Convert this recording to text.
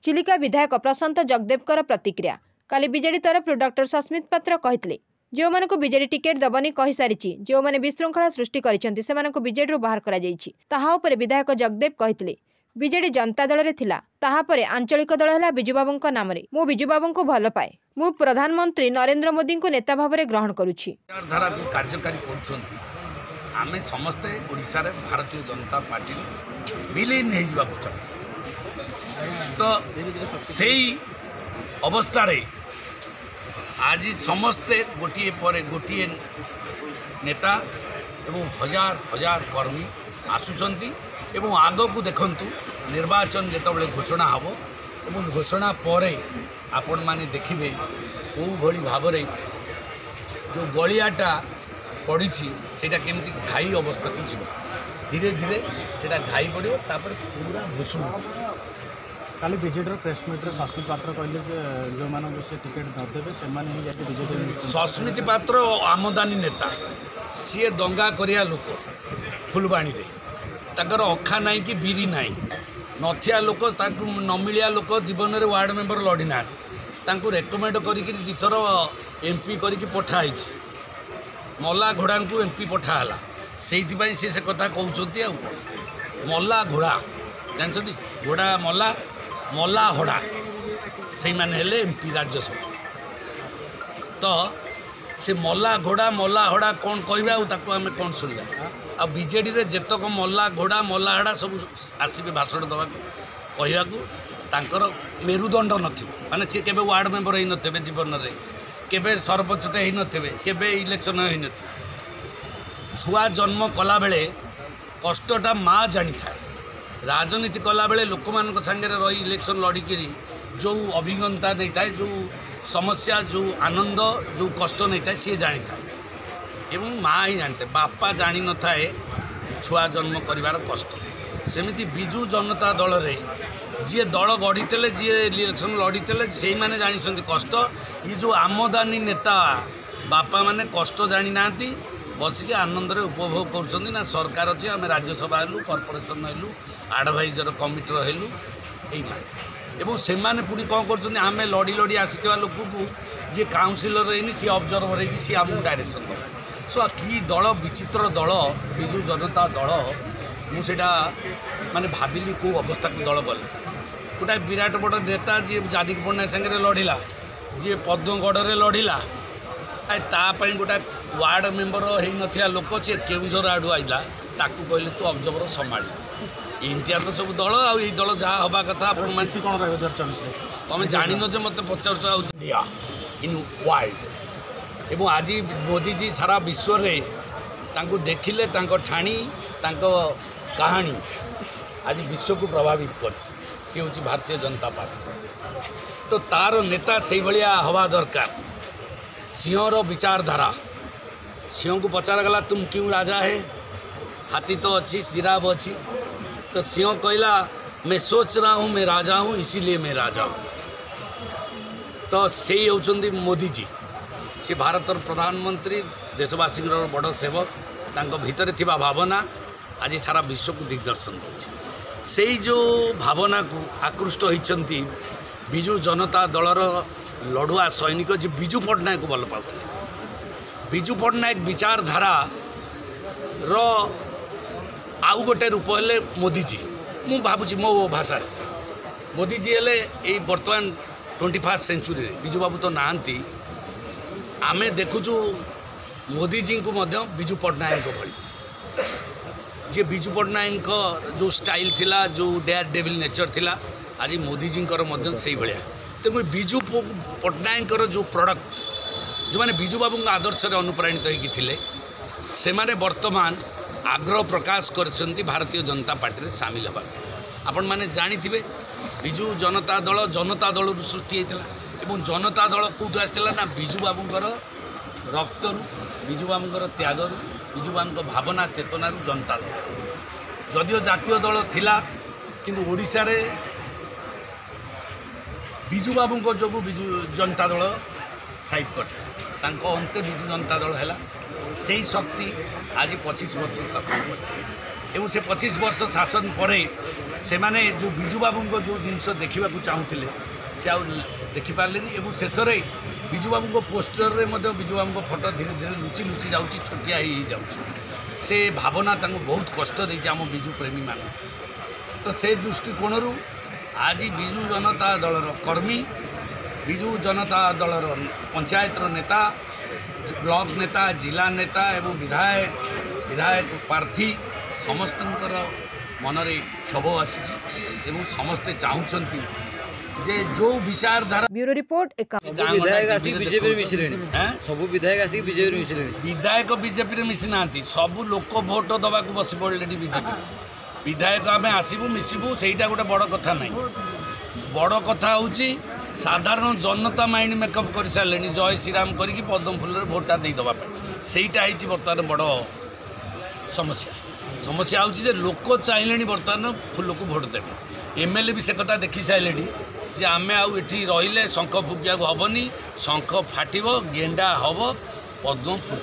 चिलिका विधायक प्रशांत जगदेवकर प्रतिक्रिया। काली बीजेडी तरफ डॉक्टर सस्मित पात्र कहते जो मानक बीजेडी टिकेट दबनी कही सारी जो मैंने विशृंखला सृष्टि कर बीजेडी बाहर कर विधायक जगदेव कहते बीजेडी जनता दल में ताहापर आंचलिक दल है बिजुबाबू नाम मु बिजुबाबू को भल पाए मु प्रधानमंत्री नरेंद्र मोदी को नेता भाव में ग्रहण करुच्ची। धारा को कार्यकारी आमे समस्ते ओडिशा रे भारतीय जनता पार्टी विलीन हो तो सही अवस्था रे आज समस्ते गोटे पर गोटे नेता एवं हजार हजार कर्मी आसुचंती एवं आग को देखंतु निर्वाचन जेतबेले घोषणा हबो एवं घोषणा पर आपण माने देखिबे को भली भाव रे जो गलियाटा पड़ी सेटा केमती घाई अवस्था को जीव धीरे धीरे सेटा घाई पड़ो तापर पूरा भुसुड़। काली बीजेडी प्रेसमिट्रे सस्मित पात्र कहले जो मानक से टिकेट नदेवे से बीजेडी सस्मित पात्र आमदानी नेता सी दंगा करिया लोक फुलबाणी रे ताकर अखा नाई कि बीरी नाई नथिया लोक न मिलिया लोक जीवन में वार्ड मेंबर लड़ी ना रेकमेंड करके दिथर एमपी करके पठाई मल्ला घोड़ा को एमपी पठाला से कथा कहते मल्ला घोड़ा जानते घोड़ा मल्ला मल्ला हड़ा से माने हेले एमपी राज्यसभा तो से मल्ला घोड़ा मल्ला हड़ा कौन कहवा आम कौन शुणा आ बीजेडी रे जेतक मल्ला घोड़ा मल्ला हड़ा सब आसबे भाषण दवा कहवाक मेरुदंड नाने सी केबे वार्ड मेंबर हो नथिबे जीवन में केबे सरपंच हो नथिबे केबे इलेक्शन हो नथिबे छुआ जन्म कला बेले कष्टटा माँ जानी थाए राजनीति कला बेले लोक मान संगे रही इलेक्शन लड़िकी जो अभिज्ञता नहीं थाए जो समस्या जो आनंद जो कष्ट नहीं थाए सी जानी थाए एवं माँ ही जानते बापा जानी न थाए छुआ जन्म करिवार कष्ट सेमिति बिजु जनता दल रे जी दल गढ़ी जी इलेक्शन लड़ीते से मैंने जानी कष्ट ये जो आमदानी नेता बापा माने कष्ट जानी ना बसिक आनंद रे उपभोग कर ना सरकार अच्छे आम राज्यसभा हेलु कॉर्पोरेशन हेलु एडवाइजर कमिटी रहिलु एवं से मैंने पुणी कौन कर आम लड़ी लड़ी आसी लोक को जी काउनसिलर रही सी ऑब्जर्वर रही सी आमको डायरेक्शन दे सो कि दल विचित्र दल बिजु जनता दल मुझे माने भाविली कौ अवस्था को दल गले गोटे विराट बड़ नेता जी जादिक पट्टनायक सागर लड़िला जी पद्मगढ़ में लड़िला तापाई गोटे वार्ड मेंबर हो नथिया लोक सी केउझर आड़ू आइला ताकू कहले तू ऑब्जर्वर संभाल इमतिया तो सब दल आई दल जहाँ हवा कथा तुम जान जे मत पचार इंडिया इन वर्ल्ड एवं आज मोदी जी सारा विश्व रे तांको देखिले तांको ठाणी तांको कहानी आज विश्व को प्रभावित कर सी हूँ भारतीय जनता पार्टी तो तार नेता से भाया हवा दरकार सिंहर विचारधारा सिंह को पचार गला तुम क्यों राजा है हाथी तो अच्छी सिराब अच्छी तो सिंह कहला मैं सोच रहा हूँ मैं राजा हूँ इसीलिए मैं राजा हूँ तो से होउछंदी मोदी जी सी भारतर प्रधानमंत्री देशवासी बड़ सेवक तांको भितर थिबा भावना आज सारा विश्व को दिग्दर्शन से जो भावना को आकृष्ट होती बिजु जनता दलर लड़ुआ सैनिक जी बिजु पट्टनायक को भल पाते बिजु पट्टनायक विचारधारा रो आउ गोटे रूप है मोदी जी मु भावुँ मो भाषा मोदी जी हेले यही बर्तमान 21st सेंचुरी बिजु बाबू तो नहांती आमे देखुचु मोदी जी को मध्य बिजु पट्टनायक भली जी बिजु पट्टनायक जो स्टाइल थिला जो डेयर डेविल नेचर थिला आज मोदी जी से भाया तेणु बिजु पट्टनायक जो प्रोडक्ट जो मैंने बिजु बाबू आदर्श अनुप्राणित होते से माने वर्तमान आग्रह प्रकाश कर भारतीय जनता पार्टी सामिल हवा आपण मैंने जानी बिजु जनता दल सृष्टि होता जनता दल कौटू आसाला ना बिजु बाबूर रक्त बिजु बाबूर त्याग बिजु बाबू भावना चेतना जनता दल जदिओ जातीय दल थिला किंतु ओडिशा रे बिजु बाबू जो बिजु जनता दल फाइव कटे अंते बिजु जनता दल है से शक्ति आज 25 वर्ष शासन कर। एवं से 25 वर्ष शासन पर से माने जो बिजू बाबू को जो जिनस देखा चाहूले से आ देखिपारे और शेष में बिजू बाबू पोस्टर में बिजू बाबू फोटो धीरे धीरे लुचि लुचि जाऊँगी छोटिया हो से भावना बहुत कष्ट देती आम बिजू प्रेमी मान तो से दृष्टिकोण आज बिजू जनता दलर कर्मी बिजू जनता दलर पंचायत नेता ब्लॉक नेता जिला नेता एवं विधायक प्रार्थी समस्त मनरे क्षोभ आसी समस्ते चाहूँगी जे जो विचारधारा ब्यूरो रिपोर्ट सब विधायक विधायक बीजेपी मिसी ना सब लोक भोट दबा बस पड़े बीजेपी विधायक आम आसबू मिसबू से गोटे बड़ कथा ना बड़ कथा हूँ साधारण जनता माइंड मेकअप कर सारे जय श्रीराम करके पद्म फूल भोटा देदेवाई सहीटा बर्तमान बड़ समस्या हूँ लोक चाहिए बर्तमान फूल को भोट देवे एमएलए भी से कथा देखी सारे जे आम आठी रही शंख फुकिया हेनी शंख फाट गेंडा हम पद्म फुट।